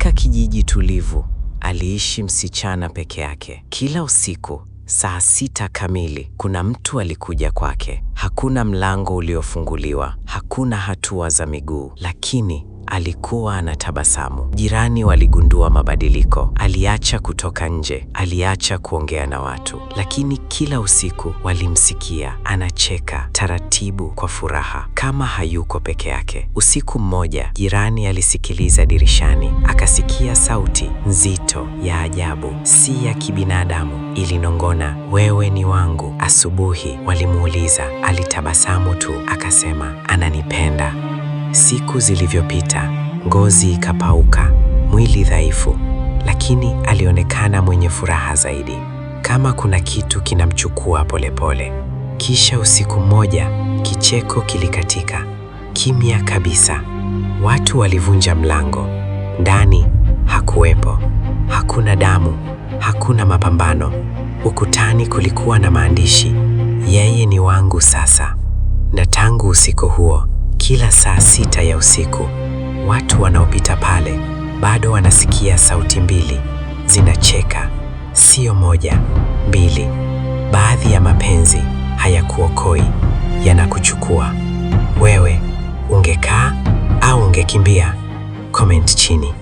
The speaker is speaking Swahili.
Katika kijiji tulivu, aliishi msichana peke yake. Kila usiku, saa 6 kamili, kuna mtu alikuja kwake. Hakuna mlango uliofunguliwa, hakuna hatua za miguu, lakini alikuwa anatabasamu. Jirani waligundua mabadiliko. Aliacha kutoka nje, aliacha kuongea na watu, lakini kila usiku walimsikia anacheka taratibu kwa furaha, kama hayuko peke yake. Usiku mmoja, jirani alisikiliza dirishani, akasikia sauti nzito ya ajabu, si ya kibinadamu. Ilinong'ona, wewe ni wangu. Asubuhi walimuuliza, alitabasamu tu, akasema ananipenda. Siku zilivyopita, ngozi ikapauka, mwili dhaifu, lakini alionekana mwenye furaha zaidi, kama kuna kitu kinamchukua polepole. Kisha usiku mmoja, kicheko kilikatika, kimya kabisa. Watu walivunja mlango. Ndani hakuwepo, hakuna damu, hakuna mapambano. Ukutani kulikuwa na maandishi, yeye ni wangu sasa. Na tangu usiku huo, kila saa 6 ya usiku, watu wanaopita pale bado wanasikia sauti mbili zinacheka, sio moja, mbili. Baadhi ya mapenzi hayakuokoi, yanakuchukua. Wewe ungekaa au ungekimbia? Comment chini.